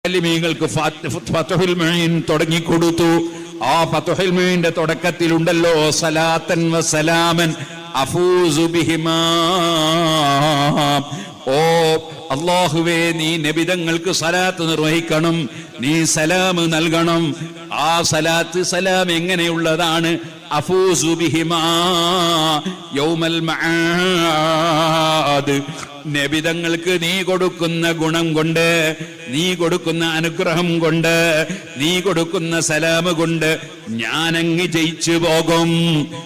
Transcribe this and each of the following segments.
മുഅല്ലിമീങ്ങൾക്ക് ഫത്ഹുൽ Moeen തുടങ്ങിക്കൊടുത്തു. ആ ഫത്ഹുൽ മുഈന്റെ തുടക്കത്തിലുണ്ടല്ലോ സലാത്തൻ വ സലാമൻ അഫൂസു ബിഹിമാ. ഓ അല്ലാഹുവേ, നീ നബിതങ്ങൾക്ക് സലാത്ത് നിർവഹിക്കണം, നീ സലാം നൽകണം. ആ സലാത്ത് സലാം എങ്ങനെയുള്ളതാണ്? അഫൂസു ബിഹിമാ യൗമൽ മആദ്. നബിതങ്ങൾക്ക് നീ കൊടുക്കുന്ന ഗുണം കൊണ്ട്, നീ കൊടുക്കുന്ന അനുഗ്രഹം കൊണ്ട്, നീ കൊടുക്കുന്ന സലാം കൊണ്ട് ഞാനങ്ങ് ജയിച്ചു പോകും.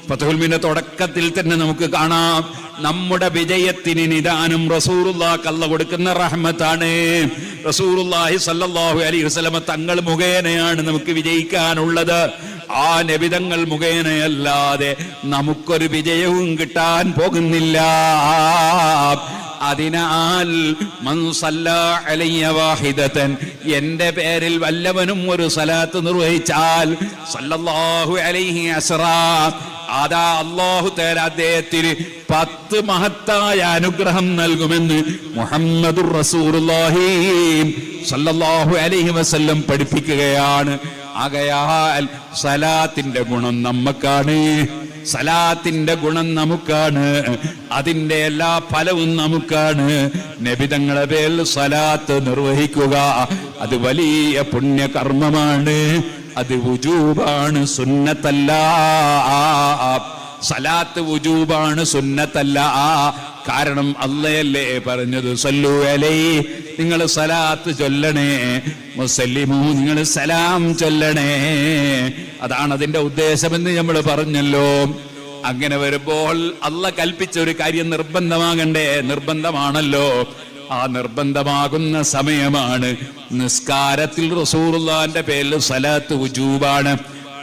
ഫത്ഹുൽ മുഈന്റെ തുടക്കത്തിൽ തന്നെ നമുക്ക് കാണാം, നമ്മുടെ വിജയത്തിന് നിദാനം റസൂലുള്ളാഹിക്ക് അല്ലാഹു കൊടുക്കുന്ന റഹ്മത്താണ്. റസൂലുള്ളാഹി സ്വല്ലല്ലാഹു അലൈഹി വസല്ലം തങ്ങൾ മുഖേനയാണ് നമുക്ക് വിജയിക്കാനുള്ളത്. ആ നബിതങ്ങൾ മുഖേനയല്ലാതെ നമുക്കൊരു വിജയവും കിട്ടാൻ പോകുന്നില്ല. അതിനാൽ മൻ സല്ലാ അലയ്യ വാഹിദതൻ, എന്റെ പേരിൽ വല്ലവനും ഒരു സലാത്ത് നിർവഹിച്ചാൽ സല്ലല്ലാഹു അലൈഹി അസ്റാ, അതാ അല്ലാഹു തആല അദ്ദേഹത്തിന് 10 മഹത്തായ അനുഗ്രഹം നൽകുമെന്ന് മുഹമ്മദുർ റസൂലുള്ളാഹി സല്ലല്ലാഹു അലൈഹി വസല്ലം പഠിപ്പിക്കുകയാണ്. ആകയാൽ സലാത്തിന്റെ ഗുണം നമുക്കാണ്, സലാത്തിന്റെ ഗുണം നമുക്കാണ്, അതിന്റെ എല്ലാ ഫലവും നമുക്കാണ്. നബിതങ്ങളെ പേരിൽ സലാത്ത് നിർവഹിക്കുക അത് വലിയ പുണ്യകർമ്മമാണ്, അത് വുജൂബാണ്, സുന്നത്തല്ല. സലാത്ത് വുജൂബാണ്, സുന്നത്തല്ല. കാരണം അല്ലാഹല്ലേ പറഞ്ഞത്, സല്ലു അലൈഹി, നിങ്ങൾ സലാത്ത് ചൊല്ലണേ, മുസല്ലിമു, നിങ്ങൾ സലാം ചൊല്ലണേ. അതാണ് അതിന്റെ ഉദ്ദേശമെന്ന് നമ്മൾ പറഞ്ഞല്ലോ. അങ്ങനെ വരുമ്പോൾ അല്ലാഹ് കൽപ്പിച്ച ഒരു കാര്യം നിർബന്ധമാകണ്ടേ? നിർബന്ധമാണല്ലോ. ആ നിർബന്ധമാകുന്ന സമയമാണ് നിസ്കാരത്തിൽ റസൂലുള്ളാഹിന്റെ പേരിൽ സലാത്ത് വുജൂബാണ്.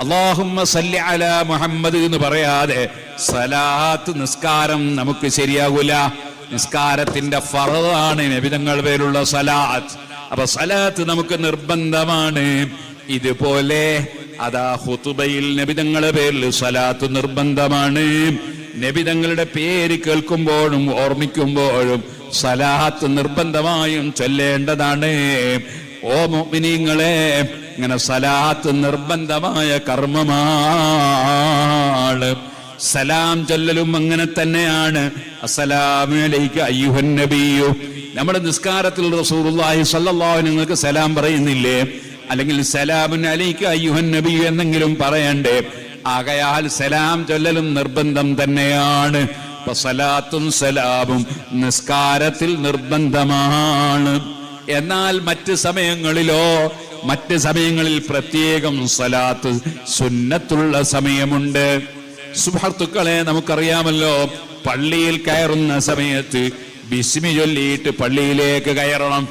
അല്ലാഹുമ്മ സല്ലി അലാ മുഹമ്മദ് എന്ന് പറയാതെ സലാത്ത് നിസ്കാരം നമുക്ക് ശരിയാകൂല. നിസ്കാരത്തിന്റെ ഫർളാണ് നബിതങ്ങളുടെ പേരുള്ള സലാത്ത്. അപ്പൊ സലാത്ത് നമുക്ക് നിർബന്ധമാണ്. ഇതുപോലെ അതാ ഖുതുബയിൽ നബിതങ്ങളുടെ പേരിൽ സലാത്ത് നിർബന്ധമാണ്. നബിതങ്ങളുടെ പേര് കേൾക്കുമ്പോഴും ഓർമ്മിക്കുമ്പോഴും സലാത്ത് നിർബന്ധമായും ചൊല്ലേണ്ടതാണ്. ഓ മുഅ്മിനീങ്ങളെ, ഇങ്ങനെ സലാത്ത് നിർബന്ധമായ കർമ്മമാണ്. സലാം ചൊല്ലലും അങ്ങനെ തന്നെയാണ്. അസ്സലാമു അലൈക അയ്യുഹൻ നബിയ്യു. നമ്മുടെ നിസ്കാരത്തിൽ റസൂലുള്ളാഹി സ്വല്ലല്ലാഹു അലൈഹി നിങ്ങൾക്ക് സലാം പറയുന്നില്ലേ? അല്ലെങ്കിൽ സലാമുൻ അലൈക അയ്യുഹൻ നബിയ്യു എന്നെങ്കിലും പറയണ്ടേ? ആകയാൽ സലാം ചൊല്ലലും നിർബന്ധം തന്നെയാണ്. സലാത്തും സലാമും നിസ്കാരത്തിൽ നിർബന്ധമാണ്. എന്നാൽ മറ്റ് സമയങ്ങളിലോ, മറ്റ് സമയങ്ങളിൽ പ്രത്യേകം സലാത്ത് സുന്നത്തുള്ള സമയമുണ്ട്. സുഹൃത്തുക്കളെ, നമുക്കറിയാമല്ലോ, പള്ളിയിൽ കയറുന്ന സമയത്ത് ബിസ്മി ചൊല്ലിയിട്ട് പള്ളിയിലേക്ക് കയറണം.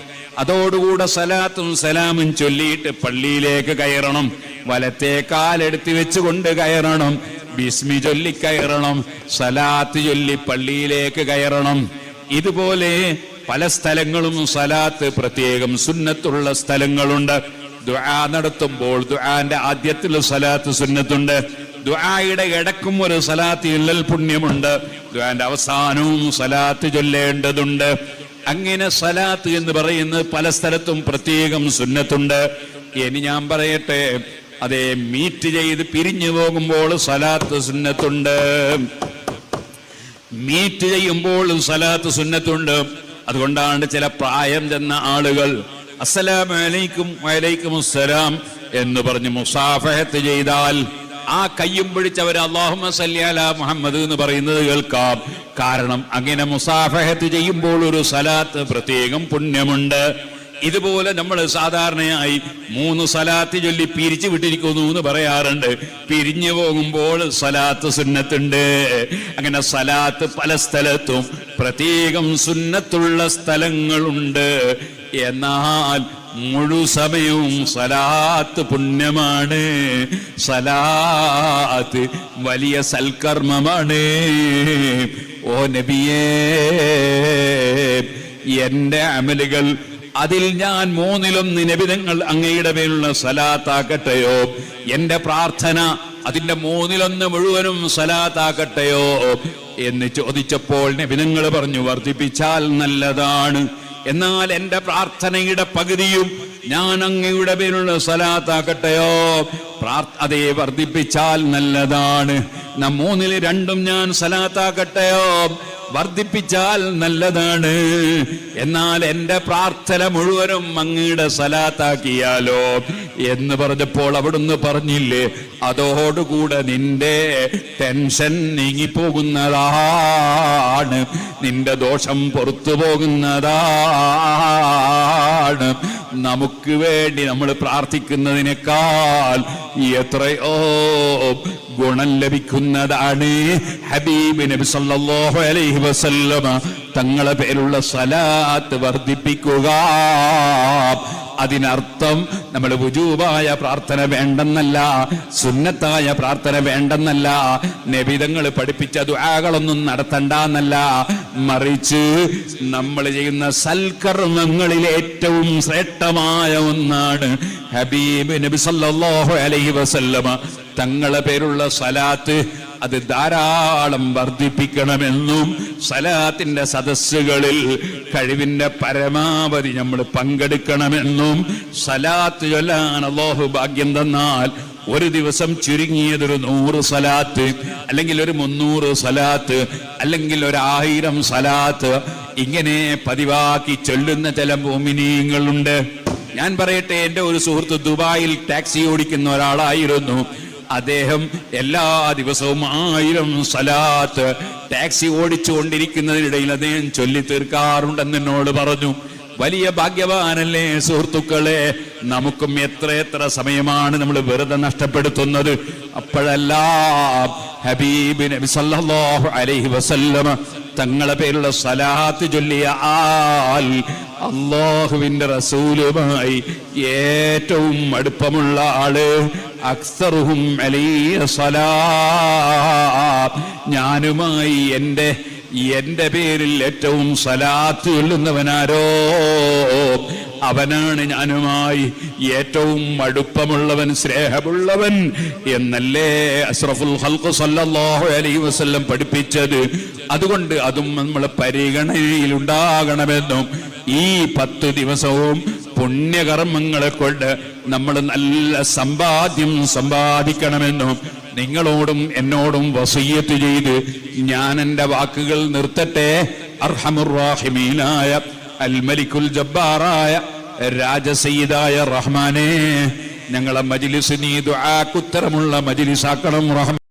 അതോടുകൂടെ സലാത്തും സലാമും ചൊല്ലിയിട്ട് പള്ളിയിലേക്ക് കയറണം. വലത്തെ കാലെടുത്ത് വെച്ചുകൊണ്ട് കയറണം. ബിസ്മി ചൊല്ലി കയറണം. സലാത്ത് ചൊല്ലി പള്ളിയിലേക്ക് കയറണം. ഇതുപോലെ പല സ്ഥലങ്ങളും സലാത്ത് പ്രത്യേകം സുന്നത്തുള്ള സ്ഥലങ്ങളുണ്ട്. ദുആ നടത്തുമ്പോൾ ദുആന്റെ ആദ്യത്തിൽ സലാത്ത് സുന്നത്തുണ്ട്. ദുആയുടെ ഇടക്കും ഒരു സലാത്ത് ഇല്ലൽ പുണ്യമുണ്ട്. ദുആന്റെ അവസാനവും സലാത്ത് ചൊല്ലേണ്ടതുണ്ട്. അങ്ങനെ സലാത്ത് എന്ന് പറയുന്നത് പല സ്ഥലത്തും പ്രത്യേകം സുന്നത്തുണ്ട്. ഇനി ഞാൻ പറയട്ടെ, അതേ മീറ്റ് ചെയ്ത് പിരിഞ്ഞു പോകുമ്പോൾ സലാത്ത് സുന്നത്തുണ്ട്. മീറ്റ് ചെയ്യുമ്പോൾ സലാത്ത് സുന്നത്തുണ്ട്. അതുകൊണ്ടാണ് ചില പ്രായം ചെന്ന ആളുകൾ അസ്സലാമു അലൈക്കും വഅലൈക്കും അസ്സലാം എന്ന് പറഞ്ഞ് മുസാഫഹത്ത് ചെയ്താൽ ആ കയ്യും പിടിച്ചവർ അല്ലാഹുമ്മ സല്ലി അലാ മുഹമ്മദ് എന്ന് പറയുന്നത് കേൾക്കാം. കാരണം അങ്ങനെ മുസാഫഹത്ത് ചെയ്യുമ്പോൾ ഒരു സലാത്ത് പ്രത്യേകം പുണ്യമുണ്ട്. ഇതുപോലെ നമ്മൾ സാധാരണയായി 3 സലാത്ത് ചൊല്ലി പിരിച്ചു വിട്ടിരിക്കുന്നു എന്ന് പറയാറുണ്ട്. പിരിഞ്ഞു പോകുമ്പോൾ സലാത്ത് സുന്നത്തുണ്ട്. അങ്ങനെ സലാത്ത് പല സ്ഥലത്തും പ്രത്യേകം സുന്നത്തുള്ള സ്ഥലങ്ങളുണ്ട്. എന്നാൽ മുഴു സമയവും സലാത്ത് പുണ്യമാണ്. സലാത്ത് വലിയ സൽക്കർമ്മമാണ്. ഓ നബിയേ, എന്റെ അമലുകൾ അതിൽ ഞാൻ 3-1 നബിതങ്ങൾ അങ്ങയുടെ മേലുള്ള സലാത്താക്കട്ടെയോ? എന്റെ പ്രാർത്ഥന അതിന്റെ 3-1 മുഴുവനും സലാത്താക്കട്ടെയോ എന്ന് ചോദിച്ചപ്പോൾ നബിതങ്ങൾ പറഞ്ഞു, വർദ്ധിപ്പിച്ചാൽ നല്ലതാണ്. എന്നാൽ എന്റെ പ്രാർത്ഥനയുടെ പകുതിയും ഞാൻ അങ്ങയുടെ പേരുള്ള സലാത്താക്കട്ടെയോ? അതേ, വർദ്ധിപ്പിച്ചാൽ നല്ലതാണ്. മൂന്നിൽ രണ്ടും ഞാൻ സലാത്താക്കട്ടെയോ? വർദ്ധിപ്പിച്ചാൽ നല്ലതാണ്. എന്നാൽ എന്റെ പ്രാർത്ഥന മുഴുവനും അങ്ങയുടെ സലാത്താക്കിയാലോ എന്ന് പറഞ്ഞപ്പോൾ അവിടുന്ന് പറഞ്ഞില്ലേ, അതോടുകൂടെ നിന്റെ ടെൻഷൻ നീങ്ങിപ്പോകുന്നതാണ്, നിന്റെ ദോഷം പുറത്തു പോകുന്നതാണ്. നമുക്ക് വേണ്ടി നമ്മൾ പ്രാർത്ഥിക്കുന്നതിനേക്കാൾ എത്രയോ ഗുണം ലഭിക്കുന്നതാണ് ഹബീബ് നബി സല്ലല്ലാഹു അലൈഹി വസല്ലമ തങ്ങളെ പേരുള്ള സലാത്ത് വർദ്ധിപ്പിക്കുക. അതിനർത്ഥം നമ്മൾ വുജൂബായ പ്രാർത്ഥന വേണ്ടെന്നല്ല, സുന്നത്തായ പ്രാർത്ഥന വേണ്ടെന്നല്ല, നബിതങ്ങൾ പഠിപ്പിച്ച ദുആകളൊന്നും നടത്തണ്ടെന്നല്ല. മറിച്ച് നമ്മൾ ചെയ്യുന്ന സൽക്കർമ്മങ്ങളിൽ ഏറ്റവും ശ്രേഷ്ഠമായ ഒന്നാണ് ഹബീബ് നബി സല്ലല്ലാഹു അലൈഹി വസല്ലമ തങ്ങളെ പേരുള്ള സലാത്ത്. അത് ധാരാളം വർദ്ധിപ്പിക്കണമെന്നും സലാത്തിന്റെ സദസ്സുകളിൽ കഴിവിന്റെ പരമാവധി നമ്മൾ പങ്കെടുക്കണമെന്നും, സലാത്ത് ചൊല്ലാൻ അല്ലാഹു ഭാഗ്യം തന്നാൽ ഒരു ദിവസം ചുരുങ്ങിയതൊരു 100 സലാത്ത്, അല്ലെങ്കിൽ ഒരു 300 സലാത്ത്, അല്ലെങ്കിൽ 1000 സലാത്ത് ഇങ്ങനെ പതിവാക്കി ചൊല്ലുന്ന ചില മുഅ്മിനീങ്ങളുണ്ട്. ഞാൻ പറയട്ടെ, എന്റെ ഒരു സുഹൃത്ത് ദുബായിൽ ടാക്സി ഓടിക്കുന്ന ഒരാളായിരുന്നു. അദ്ദേഹം എല്ലാ ദിവസവും 1000 സലാത്ത് ടാക്സി ഓടിച്ചുകൊണ്ടിരിക്കുന്നതിനിടയിൽ അദ്ദേഹം ചൊല്ലി തീർക്കാറുണ്ടെന്ന് എന്നോട് പറഞ്ഞു. വലിയ ഭാഗ്യവാനല്ലേ സുഹൃത്തുക്കളെ? നമുക്കും എത്ര സമയമാണ് നമ്മൾ വെറുതെ നഷ്ടപ്പെടുത്തുന്നത്. അപ്പോഴെല്ലാം ഹബീബ് നബി സല്ലല്ലാഹു അലൈഹി വസല്ലമ തങ്ങളെ പേരുള്ള സലാത്ത് ചൊല്ലിയ ആൾ അല്ലാഹുവിന്റെ റസൂലുമായി ഏറ്റവും അടുപ്പമുള്ള ആള്. അക്സറുഹും അലൈഹി സലാത്ത്, ഞാനുമായി എന്റെ പേരിൽ ഏറ്റവും സലാത്ത് ചൊല്ലുന്നവനാരോ അവനാണ് ഞാനുമായി ഏറ്റവും അടുപ്പമുള്ളവൻ, സ്നേഹമുള്ളവൻ എന്നല്ലേ അഷ്റഫുൽ ഖൽഖ് സല്ലല്ലാഹു അലൈഹി വസല്ലം പഠിപ്പിച്ചത്. അതുകൊണ്ട് അതും നമ്മൾ പരിഗണനയിൽ ഉണ്ടാകണമെന്നും ഈ 10 ദിവസവും പുണ്യകർമ്മങ്ങളെ കൊണ്ട് നമ്മൾ നല്ല സമ്പാദ്യം സമ്പാദിക്കണമെന്നും നിങ്ങളോടും എന്നോടും വസിയ്യത്ത് ചെയ്ത് ഞാൻ എൻ്റെ വാക്കുകൾ നിർത്തട്ടെ. അർഹമുർ റഹീമീനായ അൽ മലിക്കുൽ ജബ്ബാറായ രാജസയ്യിദായ റഹ്മാനെ, ഞങ്ങളെ മജ്ലിസ് നീ ദുആക്കുത്തരമുള്ള മജ്ലിസാക്കണം റഹ്മാൻ.